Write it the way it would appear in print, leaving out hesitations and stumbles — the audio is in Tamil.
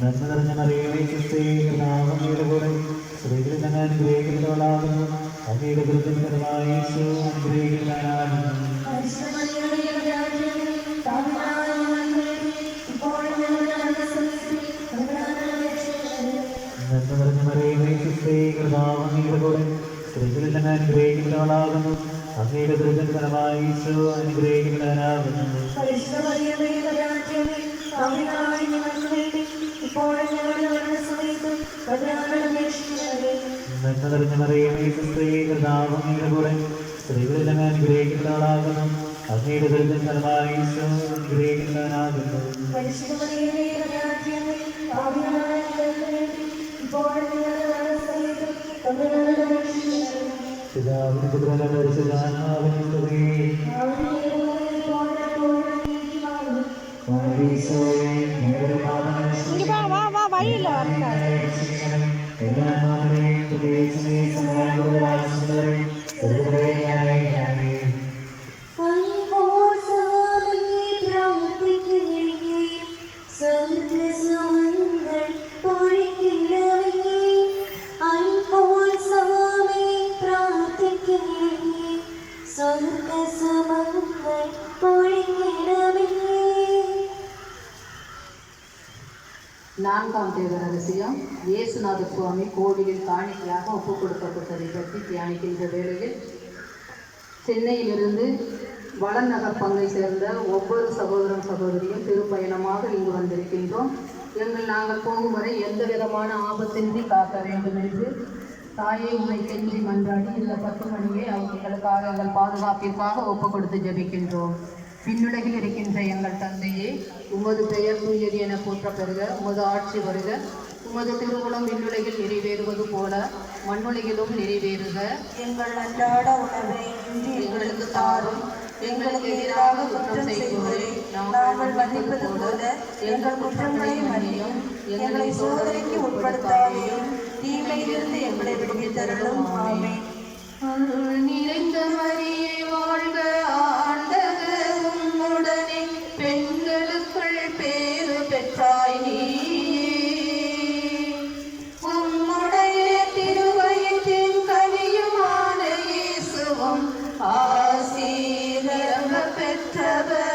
നന്മ നിറഞ്ഞ മറിയമേ സുസ്ഥി കർത്താവ് അങ്ങയുടെ കൂടെ സ്ത്രീകളിൽ അങ്ങ് അനുഗ്രഹിക്കുന്നവളാകുന്നു. അങ്ങയുടെ ദുരിതം ഫലമായി യേശു അനുഗ്രഹിക്കുന്നവനാകുന്നു. നന്മ നിറഞ്ഞ മറിയമേ സുസ്ഥി കർത്താവ് അങ്ങയുടെ കൂടെ സ്ത്രീകളിൽ അങ്ങ് അനുഗ്രഹിക്കുന്നവളാകുന്നു. അങ്ങയുടെ ദുരിതം ഫലമായി യേശു അനുഗ്രഹിക്കുന്നവനാകുന്നു. നന്മ നിറഞ്ഞ മറിയമേ സുസ്ഥി കർത്താവ് അങ്ങയുടെ കൂടെ സ്ത്രീകളിൽ അങ്ങ് അനുഗ്രഹിക്കുന്നവളാകുന്നു. അങ്ങയുടെ ദുരിതം ഫലമായി യേശു അനുഗ്രഹിക്കുന്നവനാകുന്നു. പിതാവിനും പുത്രനും പരിശുദ്ധാത്മാവിനും സ്തുതി. நான்காம் தேவ ரகசியம் இயேசுநாத சுவாமி கோவிலில் காணிக்கையாக ஒப்புக் கொடுக்கப்பட்டதை பற்றி தியானிக்கின்ற வேளையில் சென்னையிலிருந்து வளநகர் பங்கை சேர்ந்த ஒவ்வொரு சகோதரன் சகோதரியும் திருப்பயணமாக இங்கு வந்திருக்கின்றோம். நாங்கள் போகும் வரை எந்த விதமான ஆபத்தின்றி காக்க வேண்டும் என்று தாயை உன்னை கெஞ்சி மன்றாடி இந்த 10 மணியை அவர்களுக்காக எங்கள் பாதுகாப்பிற்காக ஒப்புக் கொடுத்து ஜெபிக்கின்றோம். விண்ணுலகில் இருக்கின்ற எங்கள் தந்தையே, உமது பெயர் தூயது என போற்ற பெறுக. உமது ஆட்சி வருக. உமது திருவுளம் விண்ணுலகில் நிறைவேறுவது போல மண்ணுலகிலும் நிறைவேறுக. எங்கள் அன்றாட உணவை இன்று எங்களுக்கு தாரும். எங்களுக்கு எதிராக குற்றம் செய்வோரை நாங்கள் மன்னிப்பது போல எங்கள் குற்றங்களை மன்னியும். எங்களை சோதனைக்கு உட்படுத்தாதையும் தீமையிலிருந்து எங்களை விடுவித்தருளும். ஆமென். அருள் நிறைந்த மரியே வாழ்க, ஆண்டவர் உம்முடனே, பெண்களுக்குள் பேறு பெற்றாய் நீயே. உம்முடைய திருவயிற்றின் கனியுமான இயேசுவும் ஆசீர் பெற்றவர்.